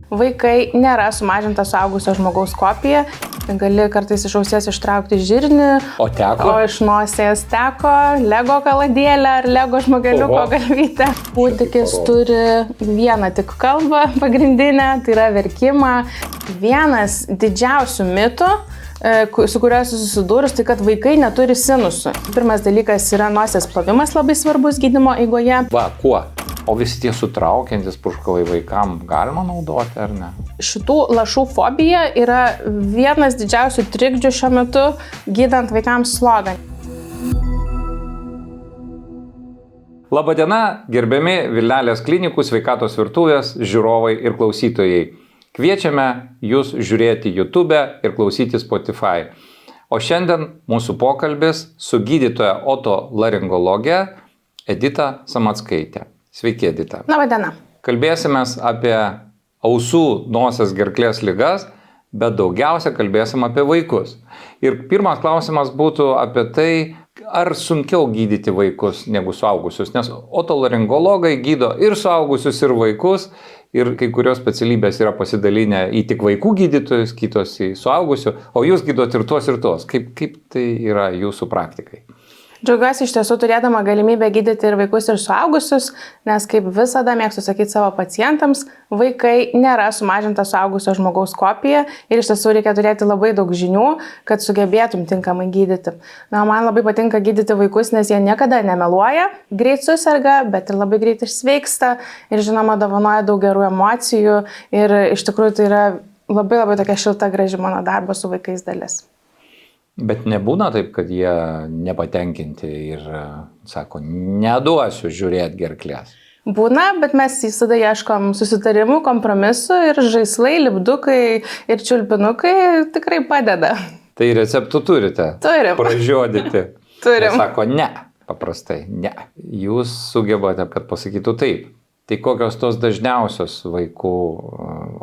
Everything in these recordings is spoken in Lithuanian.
Vaikai nėra sumažinta suaugusio žmogaus kopija. Gali kartais iš ausies ištraukti žirnį, o iš nosies teko Lego kaladėlę ar Lego žmogeliuko galvytę. Kūdikis turi vieną tik kalbą pagrindinę, tai yra verkimą. Vienas didžiausių mitų, su kuriuo susidūrus, tai kad vaikai neturi sinusų. Pirmas dalykas yra nosies plovimas labai svarbus gydymo eigoje. Kuo? O visi tie sutraukiantis purškalai vaikam galima naudoti, ar ne? Šitų lašų fobija yra vienas didžiausių trikdžių šiuo metu gydant vaikams slogą. Labadiena, gerbiami Vilnelės klinikų sveikatos virtuvės žiūrovai ir klausytojai. Kviečiame jūs žiūrėti YouTube ir klausyti Spotify. O šiandien mūsų pokalbis su gydytoja otolaringologe Edita Samackaite. Sveiki, Edita. Labadiena. Kalbėsimės apie ausų, nosies, gerklės ligas, bet daugiausia kalbėsim apie vaikus. Ir pirmas klausimas būtų apie tai, ar sunkiau gydyti vaikus negu suaugusius, nes otolaringologai gydo ir suaugusius, ir vaikus, ir kai kurios specialybės yra pasidalinę į tik vaikų gydytojus, kitos į suaugusių, o jūs gydot ir tuos. Kaip tai yra jūsų praktikai? Džiaugiuosi iš tiesų turėdama galimybę gydyti ir vaikus, ir suaugusius, nes kaip visada mėgstu sakyti savo pacientams, vaikai nėra sumažinta suaugusio žmogaus kopija ir iš tiesų reikia turėti labai daug žinių, kad sugebėtum tinkamai gydyti. Man labai patinka gydyti vaikus, nes jie niekada nemeluoja, greit susirga, bet ir labai greit išsveiksta ir žinoma dovanoja daug gerų emocijų ir iš tikrųjų tai yra labai tokia šilta, graži mano darbo su vaikais dalis. Bet nebūna taip, kad jie nepatenkinti ir sako, neduosiu žiūrėti gerklės. Būna, bet mes visada ieškom susitarimų, kompromisų ir žaislai, lipdukai ir čiulpinukai tikrai padeda. Tai receptų turite? Turim. Pražiodyti. Turim. Jie sako, ne, paprastai, ne. Jūs sugebate, kad pasakytų taip. Tai kokios tos dažniausios vaikų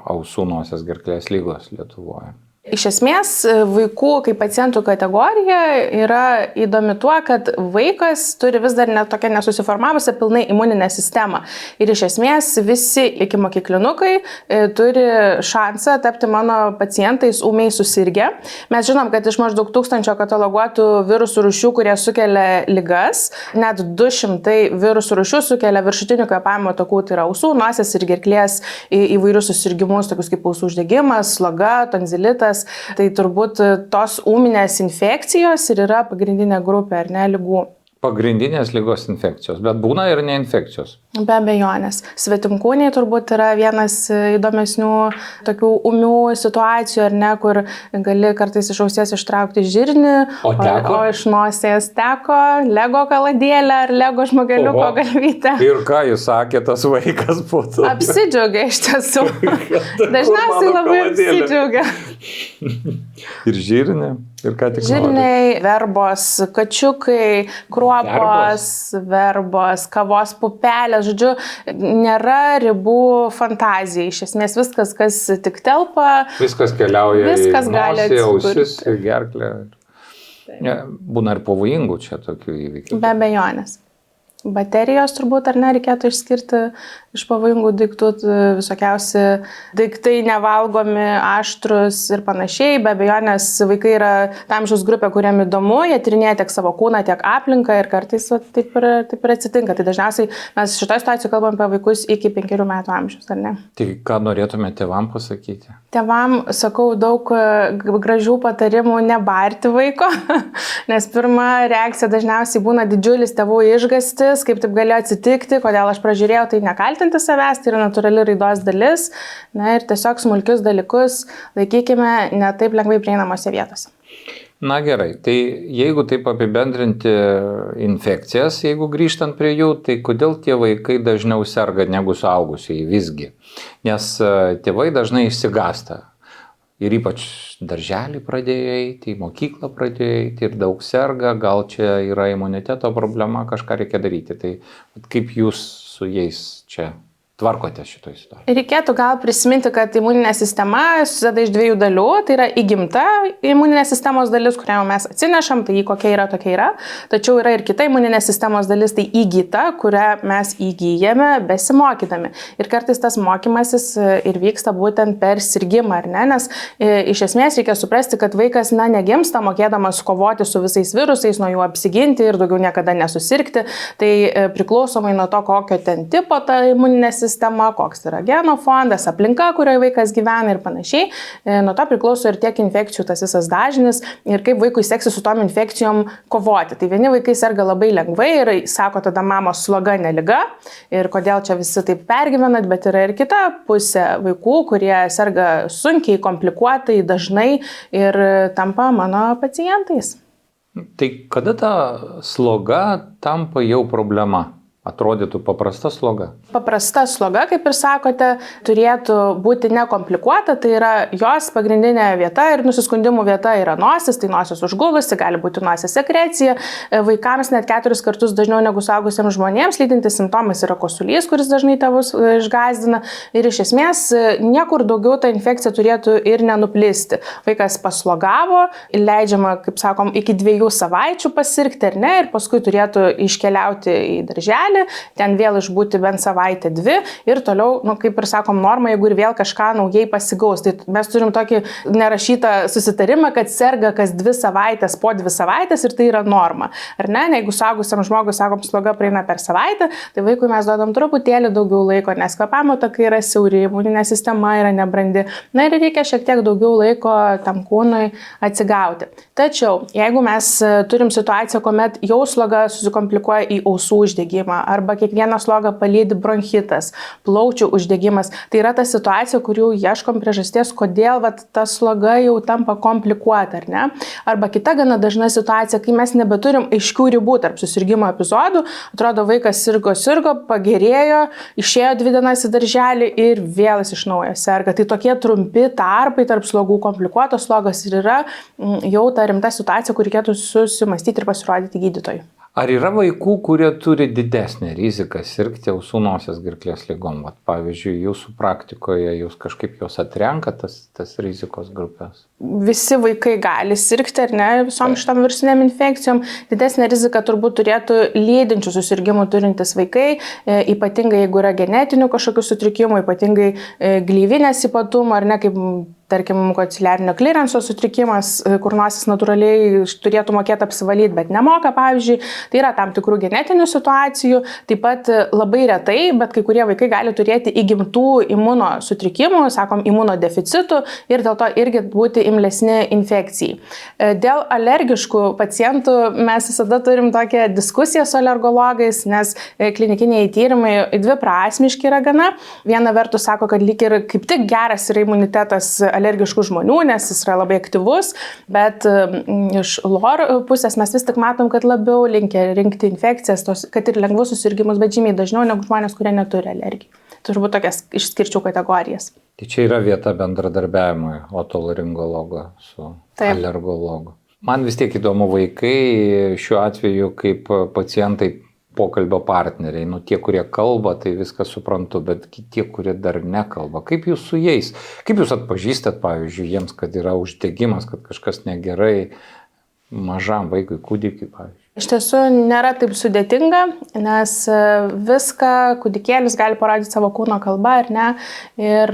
ausų, nosies, gerklės ligos Lietuvoje? Iš esmės, vaikų kaip pacientų kategorija yra įdomi tuo, kad vaikas turi vis dar tokią nesusiformavusią pilnai imuninę sistemą. Ir iš esmės visi ikimokyklinukai turi šansą tapti mano pacientais ūmiai susirgę. Mes žinom, kad iš maždaug 1000 kataloguotų virusų rūšių, kurie sukelia ligas, net 200 virusų rūšių sukelia viršutinių kvėpavimo takų, tai yra ausų, nosies ir gerklės įvairius susirgimus, tokius kaip ausų uždegimas, sloga, tonzilitas. Tai turbūt tos ūminės infekcijos ir yra pagrindinė grupė, ar ne, ligų. Pagrindinės ligos infekcijos, bet būna ir neinfekcijos. Be abejonės. Svetimkūniai turbūt yra vienas įdomesnių tokių ūmių situacijų, ar ne, kur gali kartais iš ausies ištraukti žirnį, o iš nosies teko Lego kaladėlę ar Lego žmogeliuko galvytę. Ir ką jūs sakė tas vaikas po to? Apsidžiaugia iš tiesų. Dažniausiai labai apsidžiaugia. Ir žirnį? Ir ką tik žirniai, verbos, kačiukai, kruopos, verbos, kavos pupelės, žodžiu, nėra ribų fantazijai. Iš esmės viskas, kas tik telpa, viskas keliauja viskas į nosį, ausis, į gerklę. Būna ir pavojingų čia tokių įvykių. Be abejonės. Baterijos turbūt, ar ne, reikėtų išskirti iš pavojingų daiktų, visokiausi daiktai nevalgomi, aštrus ir panašiai. Be abejonės vaikai yra tam amžiaus grupė, kuriam įdomu, jie tyrinėja tiek savo kūną, tiek aplinką ir kartais taip ir atsitinka. Tai dažniausiai mes šitoje situacijoje kalbam apie vaikus iki 5 metų amžiaus, ar ne? Tai ką norėtume tėvam pasakyti? Tėvam sakau daug gražių patarimų nebarti vaiko, nes pirma reakcija dažniausiai būna didžiulis tėvų išgąstis, kaip taip galėjo atsitikti, kodėl aš pražiūrėjau, tai nekaltinti savęs, tai yra natūrali raidos dalis. Na ir tiesiog smulkius dalykus laikykime ne taip lengvai prieinamose vietose. Na gerai, tai jeigu taip apibendrinti infekcijas, jeigu grįžtant prie jų, tai kodėl tie vaikai dažniau serga negu suaugusieji visgi? Nes tėvai dažnai išsigąsta. Ir ypač darželį pradėjo eiti, į mokyklą pradėjo eiti ir daug serga, gal čia yra imuniteto problema, kažką reikia daryti. Tai kaip jūs su jais čia tvarkote šitoj situacijoje? Reikėtų gal prisiminti, kad imuninė sistema susideda iš dviejų dalių. Tai yra įgimta imuninės sistemos dalis, kurią mes atsinešam, tai kokia yra, tokia yra. Tačiau yra ir kita imuninės sistemos dalis, tai įgyta, kurią mes įgyjame besimokydami. Ir kartais tas mokymasis ir vyksta būtent per sirgimą, ar ne? Nes iš esmės reikia suprasti, kad vaikas negimsta mokėdamas kovoti su visais virusais, nuo jų apsiginti ir daugiau niekada nesusirgti. Tai priklausomai nuo to, kokio ten tipo ta imuninė sistema, koks yra genofondas, aplinka, kurioje vaikas gyvena ir panašiai. Nuo to priklauso ir tiek infekcijų tas visas dažnis ir kaip vaikui seksis su tom infekcijom kovoti. Tai vieni vaikai serga labai lengvai ir sako tada mamos sloga ne liga ir kodėl čia visi taip pergyvenat, bet yra ir kita pusė vaikų, kurie serga sunkiai, komplikuotai, dažnai ir tampa mano pacientais. Tai kada ta sloga tampa jau problema? Atrodytų paprasta sloga? Paprasta sloga, kaip ir sakote, turėtų būti nekomplikuota, tai yra jos pagrindinė vieta ir nusiskundimų vieta yra nosis, tai nosis užgulusi, gali būti nosis sekrecija. Vaikams net 4 kartus dažniau negu suaugusiems žmonėms lydintis simptomas yra kosulys, kuris dažnai tėvus išgąsdina ir iš esmės niekur daugiau ta infekcija turėtų ir nenuplisti. Vaikas paslogavo, leidžiama, kaip sakom, iki 2 savaičių pasirgti ar ne ir paskui turėtų iškeliauti į darželį, ten vėl išbūti bent savaitę 2 ir toliau, kaip ir sakom, norma, jeigu ir vėl kažką naujai pasigaus. Tai mes turim tokį nerašytą susitarimą, kad serga kas 2 savaitės po 2 savaitės ir tai yra norma. Ar ne? Jeigu suaugusiam žmogui, sakom, sloga praeina per savaitę, tai vaikui mes duodam truputėlį daugiau laiko, nes kvėpavimo takai yra siauri, imuninė sistema yra nebrandi. Na ir reikia šiek tiek daugiau laiko tam kūnui atsigauti. Tačiau, jeigu mes turim situaciją, kuomet jau sloga susikomplikuoja į ausų uždegimą, arba kiekvieną slogą palydi bronchitas, plaučių uždegimas. Tai yra ta situacija, kur jau ieškom priežasties, kodėl ta sloga jau tampa komplikuota, ar ne? Arba kita gana dažna situacija, kai mes nebeturim aiškių ribų tarp susirgimo epizodų, atrodo vaikas sirgo, pagerėjo, išėjo 2 dienas į darželį ir vėl jis iš naujo serga. Tai tokie trumpi tarpai tarp slogų, komplikuotos slogos ir yra jau ta rimta situacija, kur reikėtų susimastyti ir pasirodyti gydytojui. Ar yra vaikų, kurie turi didesnę riziką sirgti ausų nosies gerklės ligom? Pavyzdžiui, jūsų praktikoje jūs kažkaip jos atrenkat tas rizikos grupės? Visi vaikai gali sirgti, ar ne, visom šitom virusinėm infekcijom. Didesnė rizika turbūt turėtų lydinčių susirgimų turintis vaikai, ypatingai jeigu yra genetinių kažkokių sutrikimų, ypatingai gleivinės ypatumų, ar ne, kaip tarkim, kociliarinio klirenso sutrikimas, kur nosis natūraliai turėtų mokėti apsivalyti, bet nemoka, pavyzdžiui. Tai yra tam tikrų genetinių situacijų. Taip pat labai retai, bet kai kurie vaikai gali turėti įgimtų imunosutrikimų, sakom, imunodeficitų ir dėl to irgi būti imlesni infekcijai. Dėl alergiškų pacientų mes visada turim tokią diskusiją su alergologais, nes klinikiniai tyrimai dviprasmiški yra gana. Viena vertus sako, kad lyg ir kaip tik geras yra imunitetas alergiškų žmonių, nes jis yra labai aktyvus, bet iš LOR pusės mes vis tik matom, kad labiau linkę rinkti infekcijas, kad ir lengvus susirgimus, bet žymiai dažniau negu žmonės, kurie neturi alergijų. Turbūt tokias išskirčiau kategorijas. Tai čia yra vieta bendradarbiavimui otolaringologo su alergologu. Man vis tiek įdomu vaikai šiuo atveju kaip pacientai pokalbio partneriai. Tie, kurie kalba, tai viską suprantu, bet tie, kurie dar nekalba. Kaip jūs su jais? Kaip jūs atpažįstat, pavyzdžiui, jiems, kad yra uždegimas, kad kažkas negerai mažam vaikui, kūdikiui, pavyzdžiui? Iš tiesų nėra taip sudėtinga, nes viską kūdikėlis gali parodyti savo kūno kalba, ar ne? Ir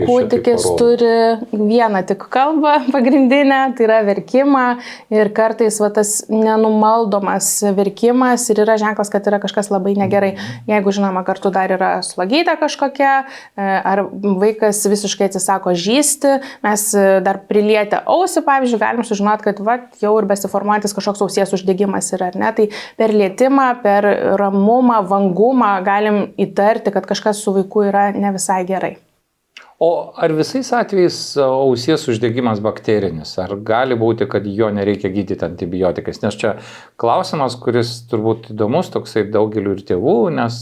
kūdikis turi vieną tik kalbą pagrindinę, tai yra verkimą ir kartais tas nenumaldomas verkimas ir yra ženklas, kad yra kažkas labai negerai. Jeigu žinoma, kartu dar yra slogytė kažkokia, ar vaikas visiškai atsisako žysti, mes dar prilietę ausį, pavyzdžiui, galim sužinoti, kad jau ir besiformuojantis kažkoks ausies uždegimas yra, ar ne? Tai per lietimą, per ramumą, vangumą galim įtarti, kad kažkas su vaiku yra ne visai gerai. O ar visais atvejais ausies uždegimas bakterinis? Ar gali būti, kad jo nereikia gydyti antibiotikais? Nes čia klausimas, kuris turbūt įdomus toksai daugeliu ir tėvų, nes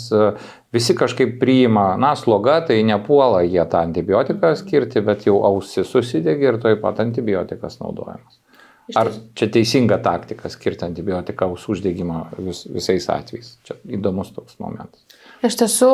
visi kažkaip priima, sloga, tai nepuola jie tą antibiotiką skirti, bet jau ausis susidegė ir toj pat antibiotikas naudojamas. Ar čia teisinga taktika skirti antibiotiką ausų uždegimą visais atvejais? Čia įdomus toks momentas. Iš tiesų,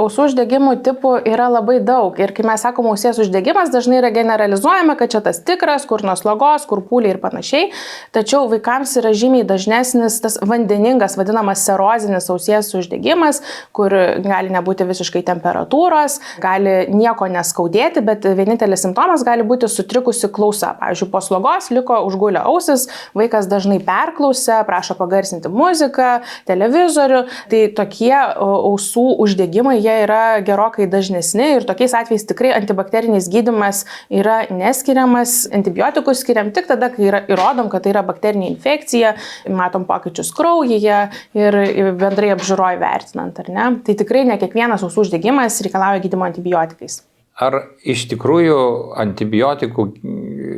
ausų uždegimų tipų yra labai daug ir kai mes sakom ausies uždegimas, dažnai yra generalizuojama, kad čia tas tikras, kur nuo slogos, kur pūliai ir panašiai, tačiau vaikams yra žymiai dažnesnis tas vandeningas, vadinamas serozinis ausies uždegimas, kur gali nebūti visiškai temperatūros, gali nieko neskaudėti, bet vienintelis simptomas gali būti sutrikusi klausa. Pavyzdžiui, po slogos liko užgulę ausis, vaikas dažnai perklausia, prašo pagarsinti muziką, televizorių, tai tokie ausų uždegimai, jie yra gerokai dažnesni ir tokiais atvejais tikrai antibakterinis gydymas yra neskiriamas, antibiotikus skiriam tik tada, kai įrodom, kad tai yra bakterinė infekcija, matom pokyčius kraujyje ir bendrai apžiūroj vertinant, ar ne? Tai tikrai ne kiekvienas ausų uždegimas reikalauja gydymo antibiotikais. Ar iš tikrųjų antibiotikų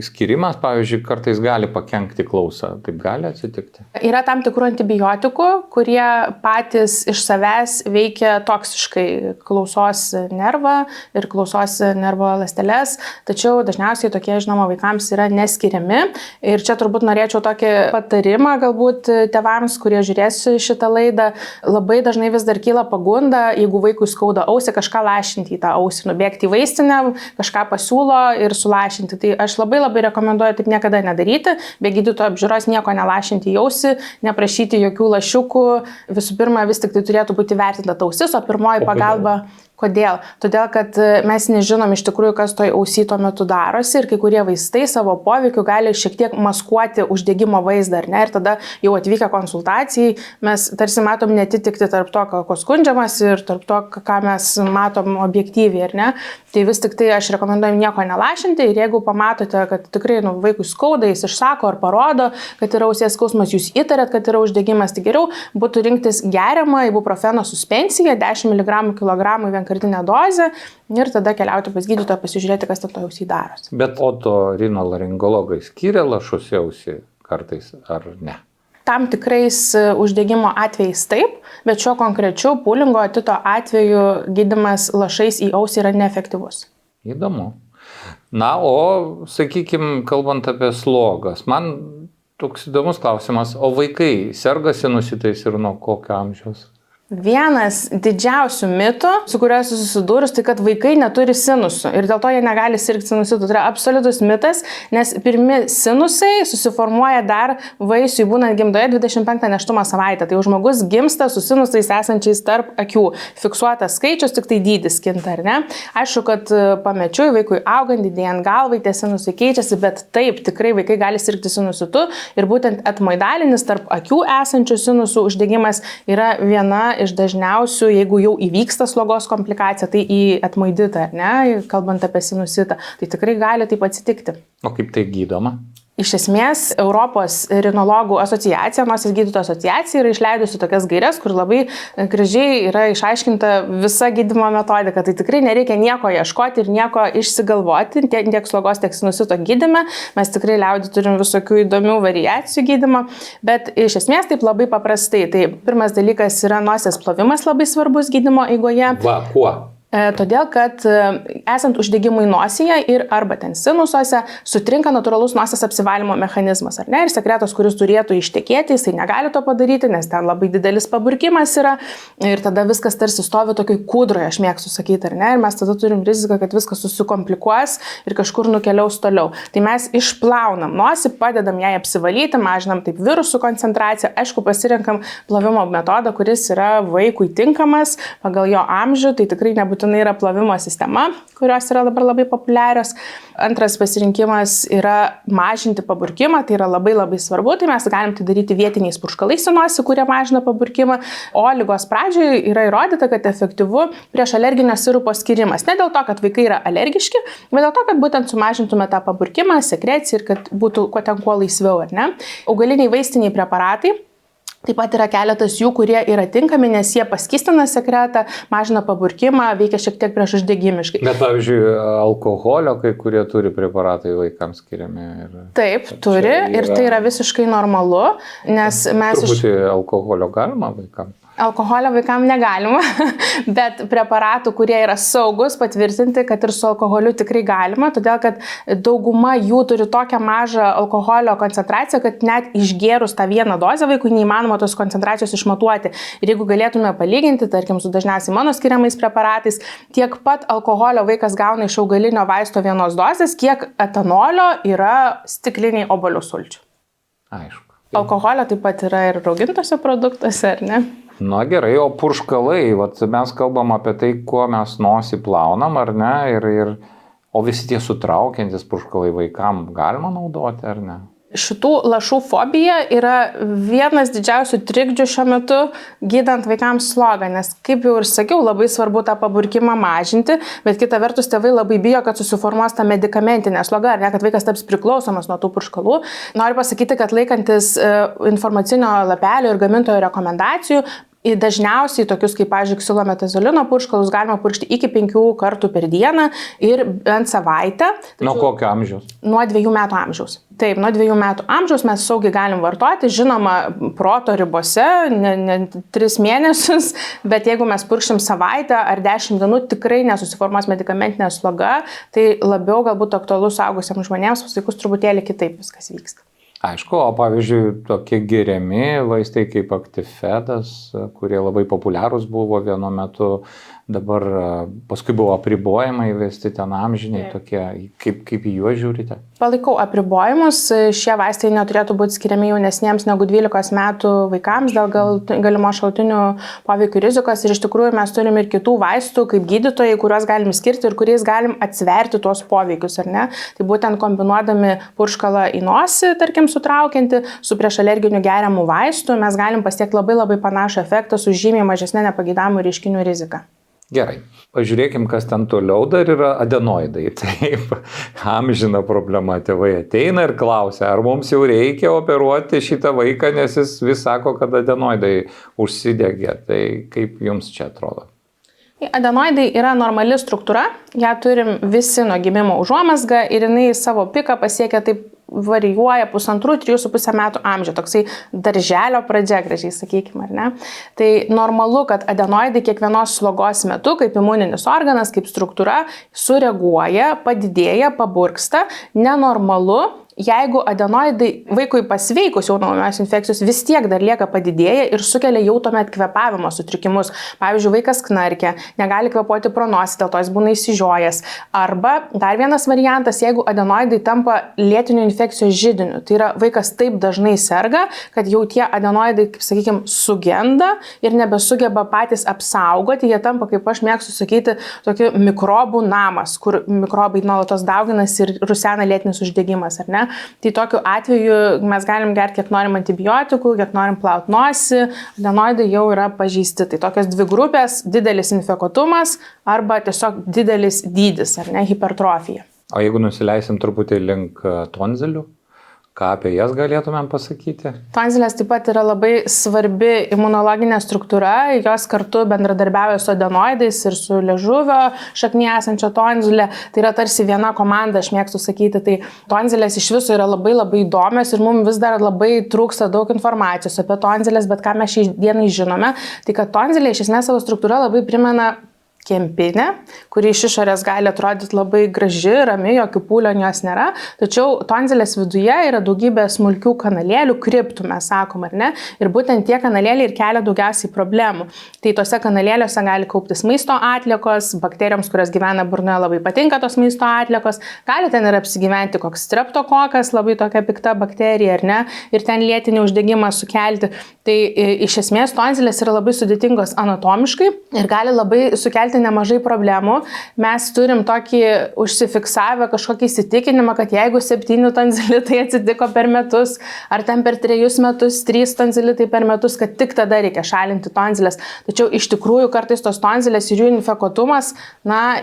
skirimas, pavyzdžiui, kartais gali pakenkti klausą? Taip gali atsitikti? Yra tam tikrų antibiotikų, kurie patys iš savęs veikia toksiškai klausos nervą ir klausos nervo ląsteles, tačiau dažniausiai tokie, žinoma, vaikams yra neskiriami. Ir čia turbūt norėčiau tokį patarimą galbūt tėvams, kurie žiūrės šitą laidą. Labai dažnai vis dar kyla pagunda, jeigu vaikui skauda ausį, kažką lašinti į tą ausį, nubėgti į vaistinę, kažką pasiūlo ir sulašinti. Tai aš labai rekomenduoju taip niekada nedaryti, be gydytojo apžiūros nieko nelašinti į ausį, neprašyti jokių lašiukų. Visų pirma, vis tik tai turėtų būti vertinta ausis, o pirmoji pagalba. Kodėl? Todėl, kad mes nežinom iš tikrųjų, kas toj ausy tuo metu darosi ir kai kurie vaistai savo poveikiu gali šiek tiek maskuoti uždegimo vaizdą, ar ne? Ir tada jau atvykę konsultacijai mes tarsi matom netitikti tarp to, ko skundžiamas ir tarp to, ką mes matom objektyviai, ar ne? Tai vis tik tai aš rekomenduoju nieko nelašinti ir jeigu pamatote, kad tikrai vaikui skauda, jis išsako ar parodo, kad yra ausies skausmas, jūs įtarėt, kad yra uždegimas, tai geriau būtų rinktis geriamą ibuprofeno suspensiją 10 mg kilogramui vienkartinę dozę ir tada keliauti pas gydytoją pasižiūrėti, kas ten to ausy darosi. Bet otorinolaringologai skiria lašus į ausį kartais ar ne? Tam tikrais uždegimo atvejais taip, bet šiuo konkrečiu pūlingo otito atveju gydymas lašais į ausį yra neefektyvus. Įdomu. Na, o sakykime, kalbant apie slogas, man toks įdomus klausimas, o vaikai serga sinusitais ir nuo kokio amžiaus? Vienas didžiausių mitų, su kuriuo esu susidūrus, tai kad vaikai neturi sinusų ir dėl to jie negali sirgti sinusitu. Tai yra absoliutus mitas, nes pirmi sinusai susiformuoja dar vaisiui būnant gimdoje 25 nėštumo savaitę. Tai žmogus gimsta su sinusais esančiais tarp akių. Fiksuotas skaičius, tik tai dydis kinta, ar ne? Aišku, kad pamečiui vaikui augant, didėjant galvai, tie sinusai keičiasi, bet taip, tikrai vaikai gali sirgti sinusitu ir būtent etmoidalinis tarp akių esančių sinusų uždegimas yra viena iš dažniausių, jeigu jau įvyksta slogos komplikacija, tai į etmoiditą, ar ne, kalbant apie sinusitą, tai tikrai gali taip atsitikti. O kaip tai gydoma? Iš esmės, Europos rinologų asociacija, nosies gydytojų asociacija yra išleidusi tokias gaires, kur labai gražiai yra išaiškinta visa gydymo metodika. Tai tikrai nereikia nieko ieškoti ir nieko išsigalvoti, tiek slogos, tiek sinusito gydyme. Mes tikrai liaudį turim visokių įdomių variacijų gydymo, bet iš esmės taip labai paprastai. Tai pirmas dalykas yra nosies plovimas labai svarbus gydymo eigoje. Va, kuo? Todėl, kad esant uždegimui nosyje ir arba ten sinusuose sutrinka natūralus nosies apsivalymo mechanizmas, ar ne? Ir sekretas, kuris turėtų ištekėti, jisai negali to padaryti, nes ten labai didelis paburkimas yra ir tada viskas tarsi stovi tokiai kūdroje, aš mėgstu sakyti, ar ne? Ir mes tada turim riziką, kad viskas susikomplikuos ir kažkur nukeliaus toliau. Tai mes išplaunam nosį, padedam jai apsivalyti, mažinam taip virusų koncentraciją, aišku, pasirenkam plovimo metodą, kuris yra vaikui tinkamas pagal jo amžių, tai tikrai nebūtinai yra plovimo sistema, kurios yra dabar labai populiarios. Antras pasirinkimas yra mažinti paburkimą, tai yra labai svarbu, tai mes galim tai daryti vietiniais purškalais į nosį, kurie mažina paburkimą, o ligos pradžioje yra įrodyta, kad efektyvu prieš alerginio sirupo skirimas. Ne dėl to, kad vaikai yra alergiški, bet dėl to, kad būtent sumažintume tą paburkimą, sekreciją ir kad būtų kuo laisviau, ar ne? Augaliniai vaistiniai preparatai. Taip pat yra keletas jų, kurie yra tinkami, nes jie paskystina sekretą, mažina paburkimą, veikia šiek tiek priešuždegimiškai. Bet, pavyzdžiui, alkoholio kai kurie turi preparatai vaikams skiriami. Taip, turi ir tai yra visiškai normalu, nes mes... Truputį alkoholio galima vaikams? Alkoholio vaikams negalima, bet preparatų, kurie yra saugus, patvirtinti, kad ir su alkoholiu tikrai galima, todėl kad dauguma jų turi tokią mažą alkoholio koncentraciją, kad net išgėrus tą vieną dozę vaikui neįmanoma tos koncentracijos išmatuoti. Ir jeigu galėtume palyginti, tarkim, su dažniausiai mano skiriamais preparatais, tiek pat alkoholio vaikas gauna iš augalinio vaisto vienos dozės, kiek etanolio yra stikliniai obuolių sulčių. Aišku. Alkoholio taip pat yra ir raugintose produktuose, ar ne? Na gerai, o purškalai, mes kalbam apie tai, kuo mes nosį plaunam, ar ne, o visi tie sutraukiantis purškalai vaikam galima naudoti, ar ne? Šitų lašų fobija yra vienas didžiausių trikdžių šiuo metu gydant vaikams slogą, nes kaip jau ir sakiau, labai svarbu tą paburkimą mažinti, bet kita vertus tėvai labai bijo, kad susiformuos ta medikamentinė sloga, ar ne, kad vaikas taps priklausomas nuo tų purškalų. Noriu pasakyti, kad laikantis informacinio lapelio ir gamintojo rekomendacijų, dažniausiai tokius kaip, pavyzdžiui, ksilometazolino purškalus galima purkšti iki 5 kartų per dieną ir bent savaitę. Nuo kokio amžiaus? Nuo 2 metų amžiaus. Taip, nuo 2 metų amžiaus mes saugiai galim vartoti, žinoma, proto ribose, ne 3 mėnesius, bet jeigu mes purkšim savaitę ar 10 dienų, tikrai nesusiformuos medikamentinė sloga, tai labiau galbūt aktualus suaugusiems žmonėms, pas vaikus truputėlį kitaip viskas vyksta. Aišku, o pavyzdžiui, tokie geriami vaistai kaip Actifedas, kurie labai populiarūs buvo vienu metu, dabar paskui buvo apribojimai įvesti ten amžiniai tokie, kaip į juos žiūrite? Palaikau apribojimus, šie vaistai neturėtų būti skiriami jaunesniems negu 12 metų vaikams dėl galimo šalutinių poveikių rizikos ir iš tikrųjų mes turim ir kitų vaistų kaip gydytojai, kuriuos galim skirti ir kuriais galim atsverti tuos poveikius, ar ne? Tai būtent kombinuodami purškalą į nosį, tarkim, sutraukianti su priešalerginiu geriamu vaistu, mes galim pasiekti labai panašų efektą su žymiai mažesnė nepageidamų reiškinių rizika. Gerai, pažiūrėkim, kas ten toliau dar yra adenoidai. Taip, amžina problema, tėvai ateina ir klausia, ar mums jau reikia operuoti šitą vaiką, nes jis vis sako, kad adenoidai užsidegė. Tai kaip jums čia atrodo? Adenoidai yra normali struktūra, ją turim visi nuo gimimo užuomazgą ir jinai savo piką pasiekia taip varijuoja 1,5–3,5 metų amžių, toksai darželio pradžia, gražiai sakykime, ar ne? Tai normalu, kad adenoidai kiekvienos slogos metu, kaip imuninis organas, kaip struktūra, sureaguoja, padidėja, paburksta, nenormalu. Jeigu adenoidai vaikui pasveikus jau nuo ūmios infekcijos vis tiek dar lieka padidėję ir sukelia jau tuomet kvėpavimo sutrikimus. Pavyzdžiui, vaikas knarkia, negali kvėpuoti pro nosį, dėl to jis būna išsižiojęs. Arba dar vienas variantas, jeigu adenoidai tampa lėtinių infekcijos židiniu. Tai yra vaikas taip dažnai serga, kad jau tie adenoidai, kaip sakykime, sugenda ir nebesugeba patys apsaugoti. Jie tampa, kaip aš mėgstu sakyti, tokiu mikrobų namas, kur mikrobai nuolatos dauginasi ir rusena lėtinis uždegimas, ar ne? Tai tokiu atveju mes galim gerti kiek norim antibiotikų, kiek norim plaut nosį, adenoidai jau yra pažeisti. Tai tokios dvi grupės - didelis infekuotumas arba tiesiog didelis dydis, ar ne, hipertrofija. O jeigu nusileisim truputį link tonzilių, ką apie jas galėtumėm pasakyti? Tonzilės taip pat yra labai svarbi imunologinė struktūra, jos kartu bendradarbiauja su adenoidais ir su liežuvio šaknyje esančia tonzilė. Tai yra tarsi viena komanda, aš mėgstu sakyti, tai tonzilės iš viso yra labai įdomios ir mums vis dar labai trūksta daug informacijos apie tonzilės, bet ką mes šiai dienai žinome, tai kad tonzilė iš esmės savo struktūra labai primena kempinė, kuri iš išorės gali atrodyti labai graži, rami, jokių pūlių jos nėra, tačiau tonzilės viduje yra daugybė smulkių kanalėlių, kriptų mes sakom, ar ne, ir būtent tie kanalėliai ir kelia daugiausiai problemų. Tai tose kanalėliuose gali kauptis maisto atliekos, bakterijoms, kurios gyvena burnoje, labai patinka tos maisto atliekos, gali ten ir apsigyventi koks streptokokas, labai tokia pikta bakterija, ar ne, ir ten lėtinį uždegimą sukelti. Tai iš esmės tonzilės yra labai sudėtingos anatomiškai ir gali labai sukelti nemažai problemų. Mes turim tokį užsifiksavę kažkokį įsitikinimą, kad jeigu 7 tonzilitai atsitiko per metus, ar ten per 3 metus 3 tonzilitai per metus, kad tik tada reikia šalinti tonzilės. Tačiau iš tikrųjų kartais tos tonzilės ir jų infekuotumas,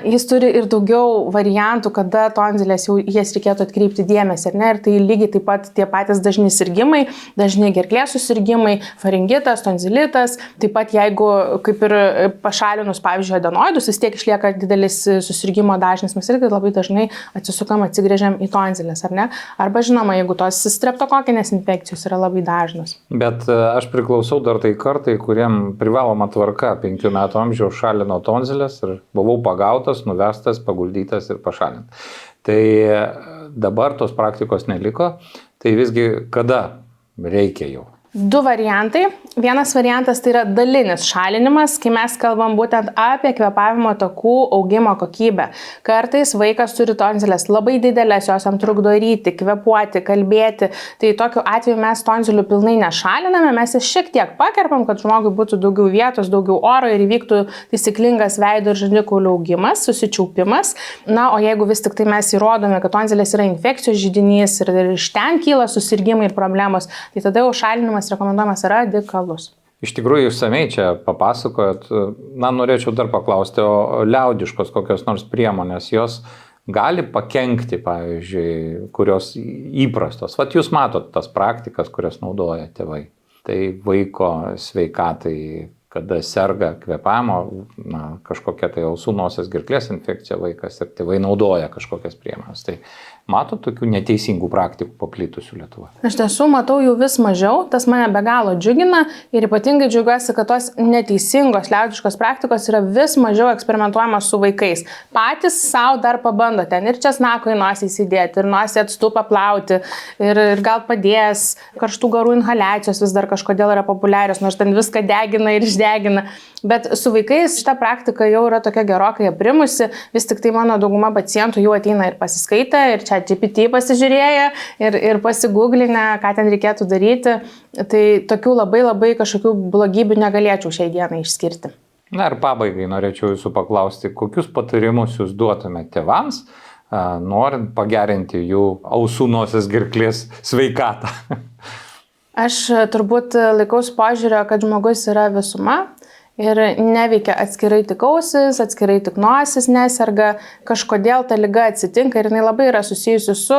jis turi ir daugiau variantų, kada tonzilės jau jas reikėtų atkreipti dėmesį, ar ne? Ir tai lygiai taip pat tie patys dažni sirgimai, dažni gerklės susirgimai, faringitas, tonzilitas. Taip pat jeigu, kaip ir pašalinus, pavyzdžiui, adenoidus, adenoidus, vis tiek išlieka didelis susirgimo dažnis, mes irgi labai dažnai atsisukam, atsigrėžiam į tonzilės, ar ne? Arba žinoma, jeigu tos streptokokinės infekcijos yra labai dažnos. Bet aš priklausau dar tai kartai, kuriem privaloma tvarka 5 metų amžiaus šalino tonzilės ir buvau pagautas, nuvestas, paguldytas ir pašalintas. Tai dabar tos praktikos neliko, tai visgi kada reikia jau? 2 variantai. Vienas variantas tai yra dalinis šalinimas, kai mes kalbam būtent apie kvėpavimo takų augimo kokybę. Kartais vaikas turi tonzilės labai didelės, jos jam trukdo ryti, kvėpuoti, kalbėti. Tai tokiu atveju mes tonzilių pilnai nešaliname, mes jas šiek tiek pakerpam, kad žmogui būtų daugiau vietos, daugiau oro ir įvyktų taisyklingas veido ir žandikaulių augimas, susičiaupimas. Na, o jeigu vis tik tai mes įrodome, kad tonzilės yra infekcijos židinys ir iš ten kyla susirgimai ir problemos, tai tada jau šalinimas rekomenduojamas radikalus. Iš tikrųjų, išsamei čia papasakojot, norėčiau dar paklausti, o liaudiškos kokios nors priemonės, jos gali pakenkti, pavyzdžiui, kurios įprastos. Vat jūs matot tas praktikas, kurias naudoja tėvai. Tai vaiko sveikatai, kada serga kvėpavimo, kažkokia tai ausų, nosies, gerklės infekcija vaikas ir tėvai naudoja kažkokias priemonės. Tai matot tokių neteisingų praktikų paplitusių Lietuvoje? Iš tiesų, matau jų vis mažiau, tas mane be galo džiugina ir ypatingai džiaugiuosi, kad tos neteisingos liaudiškos praktikos yra vis mažiau eksperimentuojamos su vaikais. Patys savo dar pabando ten ir česnako į nosį įsidėti, ir nosį atstupą plauti, ir gal padės, karštų garų inhaliacijos vis dar kažkodėl yra populiarios, nors ten viską degina ir išdegina. Bet su vaikais šita praktika jau yra tokia gerokai aprimusi, vis tik tai mano dauguma pacientų jau ateina ir pasiskaitę, ir ChatGPT pasižiūrėję, ir pasigūglinę, ką ten reikėtų daryti. Tai tokių labai kažkokių blogybių negalėčiau šiai dienai išskirti. Na ir pabaigai norėčiau jūsų paklausti, kokius patarimus jūs duotumėte tėvams, norint pagerinti jų ausų, nosies, gerklės sveikatą? Aš turbūt laikausi požiūrio, kad žmogus yra visuma. Ir neveikia atskirai tik ausis, atskirai tik nosis neserga, kažkodėl ta liga atsitinka ir jinai labai yra susijusi su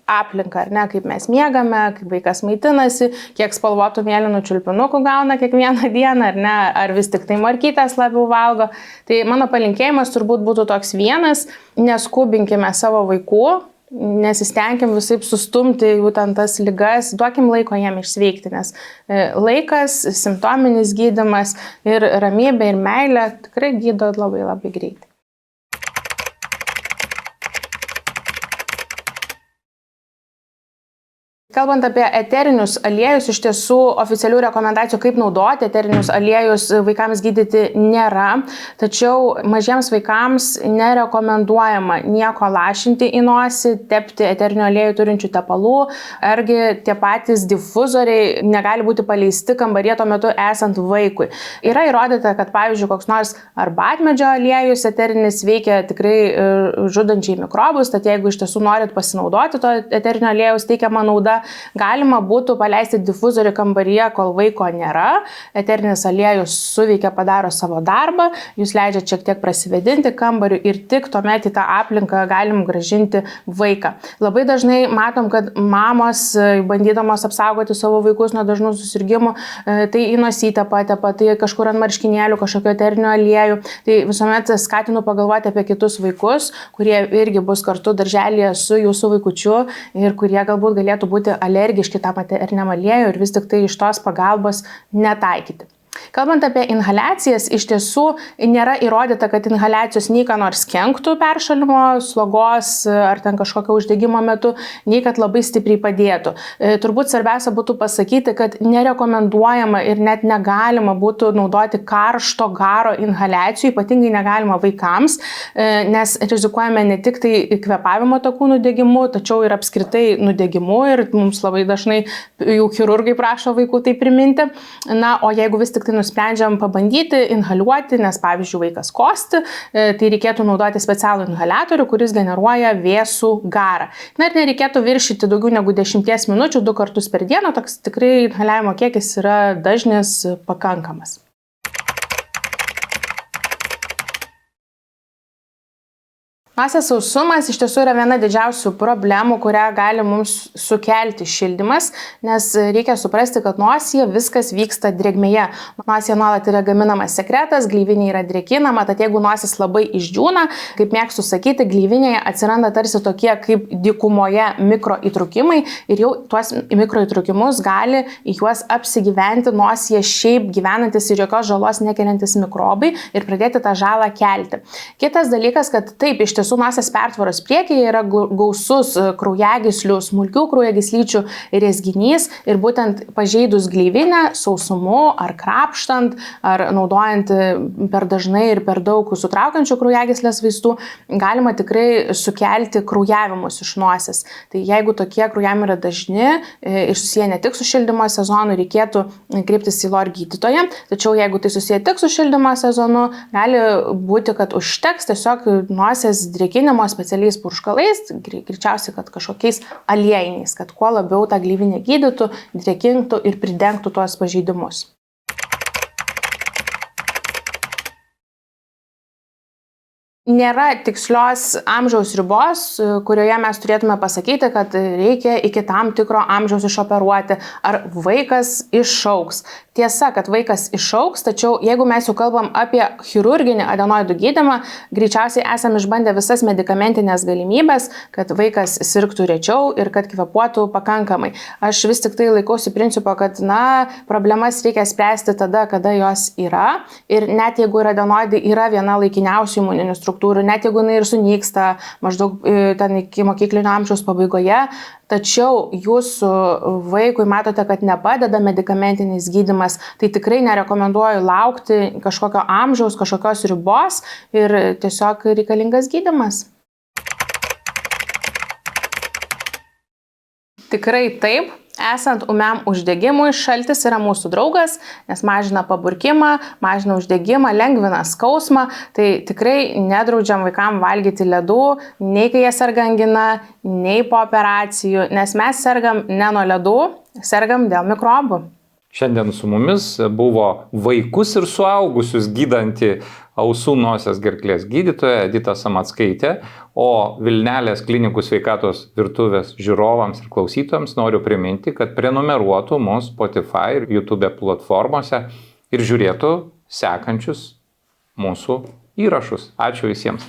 aplinka, ar ne, kaip mes miegame, kaip vaikas maitinasi, kiek spalvotų mėlynų čiulpinukų gauna kiekvieną dieną, ar ne, ar vis tik tai morkytės labiau valgo. Tai mano palinkėjimas turbūt būtų toks vienas, neskubinkime savo vaikų, nesistengim visaip sustumti jų ten tas ligas, duokim laiko jiem išsveikti, nes laikas, simptominis gydymas ir ramybė ir meilė tikrai gydo labai greitai. Kalbant apie eterinius aliejus, iš tiesų oficialių rekomendacijų, kaip naudoti eterinius aliejus vaikams gydyti nėra, tačiau mažiems vaikams nerekomenduojama nieko lašinti į nosį, tepti eterinių aliejų turinčių tepalų, argi tie patys difuzoriai negali būti paleisti kambaryje tuo metu esant vaikui. Yra įrodyta, kad pavyzdžiui, koks nors arbatmedžio aliejus eterinis veikia tikrai žudančiai mikrobus, tad jeigu iš tiesų norit pasinaudoti to eterinio aliejaus teikiamą naudą, galima būtų paleisti difuzorių kambaryje, kol vaiko nėra. Eterinis aliejus suveikia, padaro savo darbą, jūs leidžiat šiek tiek prasivėdinti kambarių ir tik tuomet į tą aplinką galim grąžinti vaiką. Labai dažnai matom, kad mamos, bandydamos apsaugoti savo vaikus nuo dažnų susirgymų, tai į nosytę patepa, tai kažkur ant marškinėlių kažkokio eterinio aliejų. Tai visuomet skatinu pagalvoti apie kitus vaikus, kurie irgi bus kartu darželyje su jūsų vaikučiu ir kurie galbūt galėtų būti alergiški tam eteriniam aliejui ir vis tik tai iš tos pagalbos netaikyti. Kalbant apie inhaliacijas, iš tiesų nėra įrodyta, kad inhaliacijos nei ką nors kenktų peršalimo, slogos ar ten kažkokio uždegimo metu, nei kad labai stipriai padėtų. Turbūt svarbiausia būtų pasakyti, kad nerekomenduojama ir net negalima būtų naudoti karšto garo inhaliacijų, ypatingai negalima vaikams, nes rizikuojame ne tik tai kvėpavimo takų nudegimu, tačiau ir apskritai nudegimu ir mums labai dažnai jų chirurgai prašo vaikų tai priminti. Na, o jeigu vis tik tai nusprendžiam pabandyti inhaliuoti, nes pavyzdžiui vaikas kosti, tai reikėtų naudoti specialų inhaliatorių, kuris generuoja vėsų garą. Na ir nereikėtų viršyti daugiau negu 10 minučių 2 kartus per dieną, toks tikrai inhaliavimo kiekis yra dažnis pakankamas. Nosies sausumas iš tiesų yra viena didžiausių problemų, kurią gali mums sukelti šildymas, nes reikia suprasti, kad nosyje viskas vyksta drėgmėje. Nosyje nuolat yra gaminamas sekretas, gleivinė yra drėkinama, tad jeigu nosis labai išdžiūna, kaip mėgstu sakyti, gleivinėje atsiranda tarsi tokie kaip dykumoje mikroįtrūkimai ir jau tuos mikroįtrūkimus gali į juos apsigyventi nosyje šiaip gyvenantis ir jokios žalos nekeliantis mikrobai ir pradėti tą žalą kelti. Kitas dalykas, kad taip, iš tiesų nosies pertvaros priekyje yra gausus kraujagyslių, smulkių kraujagyslyčių rezginys ir būtent pažeidus gleivinę sausumu ar krapštant, ar naudojant per dažnai ir per daug sutraukiančių kraujagyslės vaistų, galima tikrai sukelti kraujavimus iš nosies. Tai jeigu tokie kraujavimai yra dažni ir susiję ne tik su šildymo sezonu, reikėtų kreiptis į lor gydytoją, tačiau jeigu tai susiję tik su šildymo sezonu, gali būti, kad užteks tiesiog nosies drėkinimo specialiais purškalais, greičiausiai, kad kažkokiais aliejiniais, kad kuo labiau tą gleivinę gydytų, drėkintų ir pridengtų tuos pažeidimus. Nėra tikslios amžiaus ribos, kurioje mes turėtume pasakyti, kad reikia iki tam tikro amžiaus išoperuoti, ar vaikas išaugs. Tiesa, kad vaikas išaugs, tačiau jeigu mes jau kalbam apie chirurginį adenoidų gydymą, greičiausiai esame išbandę visas medikamentinės galimybės, kad vaikas sirgtų rečiau ir kad kvėpuotų pakankamai. Aš vis tik tai laikausi principo, kad problemas reikia spręsti tada, kada jos yra. Ir net jeigu adenoidai yra viena laikiniausių imuninių struktūrų, net jeigu jinai ir sunyksta maždaug ten iki mokyklinio amžiaus pabaigoje, tačiau jūsų vaikui matote, kad nepadeda medikamentinis gydymas, tai tikrai nerekomenduoju laukti kažkokio amžiaus, kažkokios ribos ir tiesiog reikalingas gydymas. Tikrai taip. Esant ūmiam uždegimui, šaltis yra mūsų draugas, nes mažina paburkimą, mažina uždegimą, lengvina skausmą, tai tikrai nedraudžiam vaikam valgyti ledų, nei kai jie serga angina, nei po operacijų, nes mes sergam ne nuo ledų, sergam dėl mikrobų. Šiandien su mumis buvo vaikus ir suaugusius gydanti ausų, nosies, gerklės gydytoja Edita Samackaitė, o Vilnelės klinikų sveikatos virtuvės žiūrovams ir klausytojams noriu priminti, kad prenumeruotų mus Spotify ir YouTube platformose ir žiūrėtų sekančius mūsų įrašus. Ačiū visiems.